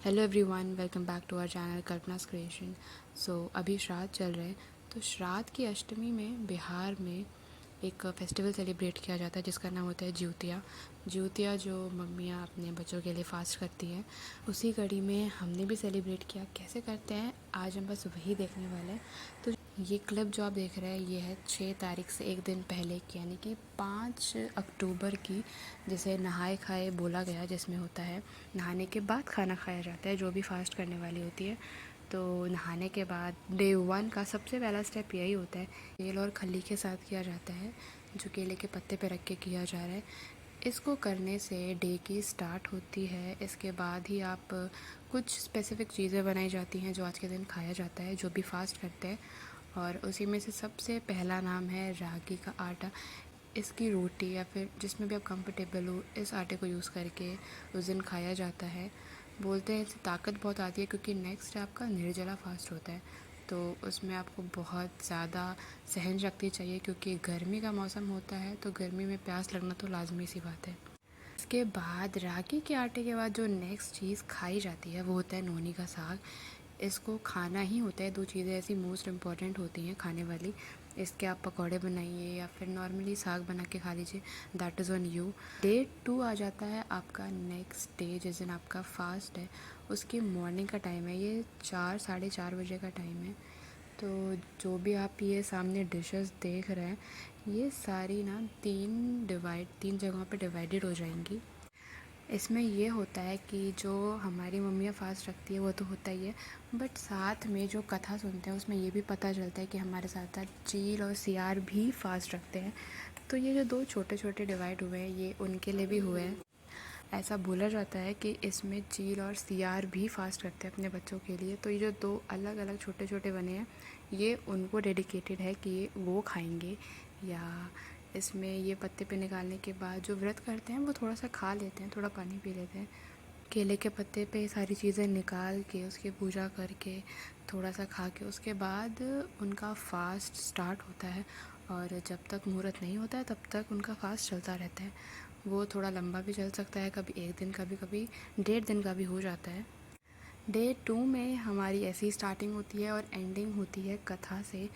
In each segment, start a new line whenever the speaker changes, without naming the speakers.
Hello everyone, welcome back to our channel Kalpana's creation. अभी श्राद्ध चल रहे हैं। तो श्राद्ध की अष्टमी में बिहार में एक फेस्टिवल सेलिब्रेट किया जाता है जिसका नाम होता है ज्योतिया। ज्योतिया जो मम्मियाँ अपने बच्चों के लिए फ़ास्ट करती हैं, उसी कड़ी में हमने भी सेलिब्रेट किया। कैसे करते हैं आज हम बस वही देखने वाले हैं। तो ये क्लिप जो आप देख रहे हैं ये है 6 तारीख से एक दिन पहले की, यानी कि 5 अक्टूबर की, जिसे नहाए खाए बोला गया, जिसमें होता है नहाने के बाद खाना खाया जाता है जो भी फास्ट करने वाली होती है। तो नहाने के बाद डे 1 का सबसे पहला स्टेप यही होता है, तेल और खल्ली के साथ किया जाता है, जो केले के पत्ते पे रख के किया जा रहा है। इसको करने से डे की स्टार्ट होती है। इसके बाद ही आप कुछ स्पेसिफ़िक चीज़ें बनाई जाती हैं जो आज के दिन खाया जाता है, जो भी फास्ट करते हैं। और उसी में से सबसे पहला नाम है रागी का आटा। इसकी रोटी या फिर जिसमें भी आप कंफर्टेबल हो, इस आटे को यूज़ करके उस दिन खाया जाता है। बोलते हैं इससे ताकत बहुत आती है, क्योंकि नेक्स्ट आपका निर्जला फास्ट होता है। तो उसमें आपको बहुत ज़्यादा सहन शक्ति चाहिए, क्योंकि गर्मी का मौसम होता है, तो गर्मी में प्यास लगना तो लाजमी सी बात है। इसके बाद रागी के आटे के बाद जो नेक्स्ट चीज़ खाई जाती है वो होता है नोनी का साग। इसको खाना ही होता है। 2 चीज़ें ऐसी मोस्ट इम्पॉर्टेंट होती हैं खाने वाली। इसके आप पकौड़े बनाइए या फिर नॉर्मली साग बना के खा लीजिए, that is on you. Day 2 आ जाता है आपका नेक्स्ट डे, जिस दिन आपका फास्ट है। उसकी मॉर्निंग का टाइम है, ये 4 साढ़े 4 बजे का टाइम है। तो जो भी आप ये सामने डिशेस देख रहे हैं, ये सारी ना 3 जगहों पे डिवाइडेड हो जाएंगी। इसमें ये होता है कि जो हमारी मम्मियाँ फास्ट रखती है वो तो होता ही है, बट साथ में जो कथा सुनते हैं उसमें ये भी पता चलता है कि हमारे साथ साथ चील और सियार भी फास्ट रखते हैं। तो ये जो 2 छोटे छोटे डिवाइड हुए हैं ये उनके लिए भी हुए हैं। ऐसा बोला जाता है कि इसमें चील और सियार भी फास्ट करते हैं अपने बच्चों के लिए। तो ये जो 2 अलग अलग छोटे छोटे बने हैं ये उनको डेडिकेटेड है कि ये वो खाएंगे। या इसमें ये पत्ते पे निकालने के बाद जो व्रत करते हैं वो थोड़ा सा खा लेते हैं, थोड़ा पानी पी लेते हैं। केले के पत्ते पे सारी चीज़ें निकाल के उसकी पूजा करके थोड़ा सा खा के उसके बाद उनका फास्ट स्टार्ट होता है। और जब तक मुहूर्त नहीं होता है तब तक उनका फास्ट चलता रहता है। वो थोड़ा लंबा भी चल सकता है, कभी 1 दिन, कभी कभी 1.5 दिन का भी हो जाता है। डे 2 में हमारी ऐसी स्टार्टिंग होती है और एंडिंग होती है कथा से।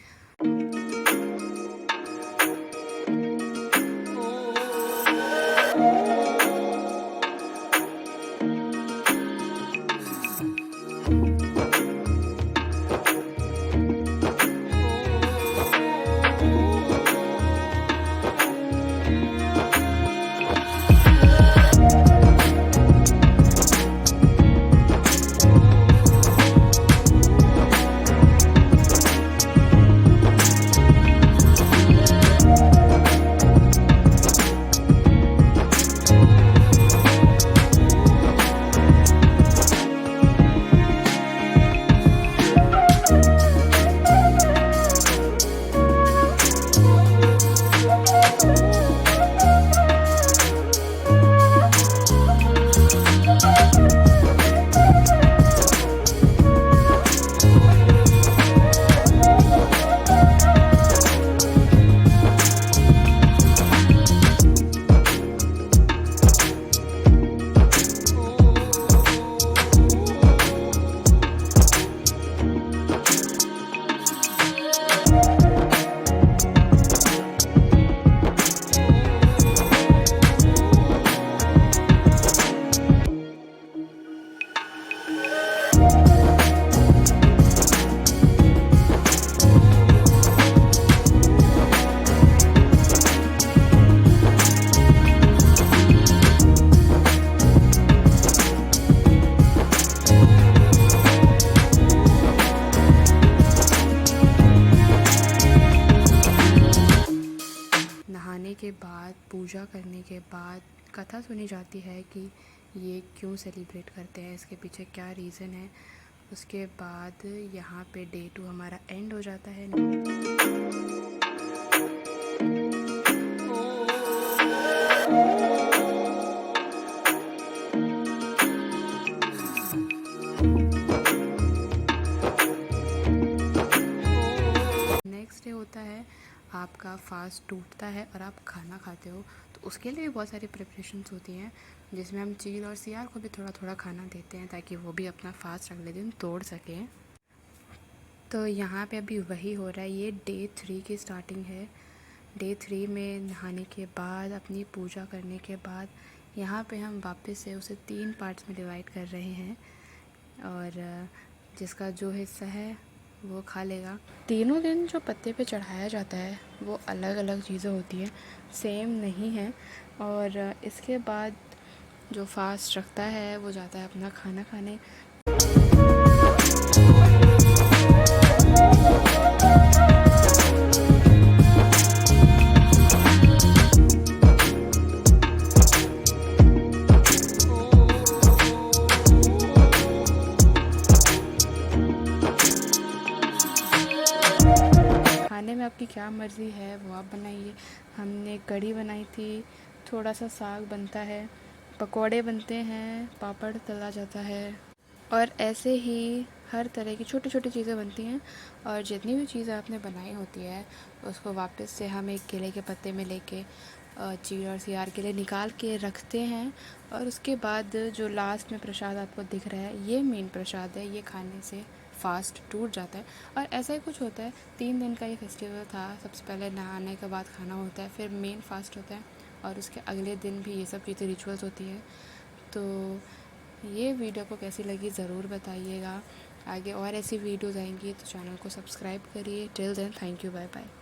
नहाने के बाद, पूजा करने के बाद कथा सुनी जाती है कि ये क्यों सेलिब्रेट करते हैं, इसके पीछे क्या रीज़न है। उसके बाद यहाँ पे डे 2 हमारा एंड हो जाता है। नेक्स्ट डे होता है आपका फास्ट टूटता है और आप खाना खाते हो। तो तो उसके लिए भी बहुत सारी प्रिपरेशंस होती हैं, जिसमें हम चील और सियार को भी थोड़ा थोड़ा खाना देते हैं ताकि वो भी अपना फास्ट अगले दिन तोड़ सकें। तो यहाँ पे अभी वही हो रहा है, ये डे 3 की स्टार्टिंग है। डे 3 में नहाने के बाद, अपनी पूजा करने के बाद, यहाँ पे हम वापस से उसे 3 पार्ट्स में डिवाइड कर रहे हैं और जिसका जो हिस्सा है वो खा लेगा। तीनों दिन जो पत्ते पे चढ़ाया जाता है वो अलग अलग चीज़ें होती हैं, सेम नहीं है। और इसके बाद जो फास्ट रखता है वो जाता है अपना खाना खाने। खाने में आपकी क्या मर्ज़ी है वो आप बनाइए। हमने कढ़ी बनाई थी, थोड़ा सा साग बनता है, पकोड़े बनते हैं, पापड़ तला जाता है और ऐसे ही हर तरह की छोटी छोटी चीज़ें बनती हैं। और जितनी भी चीज़ें आपने बनाई होती है उसको वापस से हम एक केले के पत्ते में लेके चील और सियार के लिए निकाल के रखते हैं। और उसके बाद जो लास्ट में प्रसाद आपको दिख रहा है ये मेन प्रसाद है, ये खाने से फास्ट टूट जाता है। और ऐसा ही कुछ होता है, 3 दिन का ये फेस्टिवल था। सबसे पहले नहाने के बाद खाना होता है, फिर मेन फास्ट होता है और उसके अगले दिन भी ये सब चीज़ें रिचुअल्स होती हैं। तो ये वीडियो को कैसी लगी ज़रूर बताइएगा। आगे और ऐसी वीडियोज़ आएंगी तो चैनल को सब्सक्राइब करिए। Till then thank you, bye bye.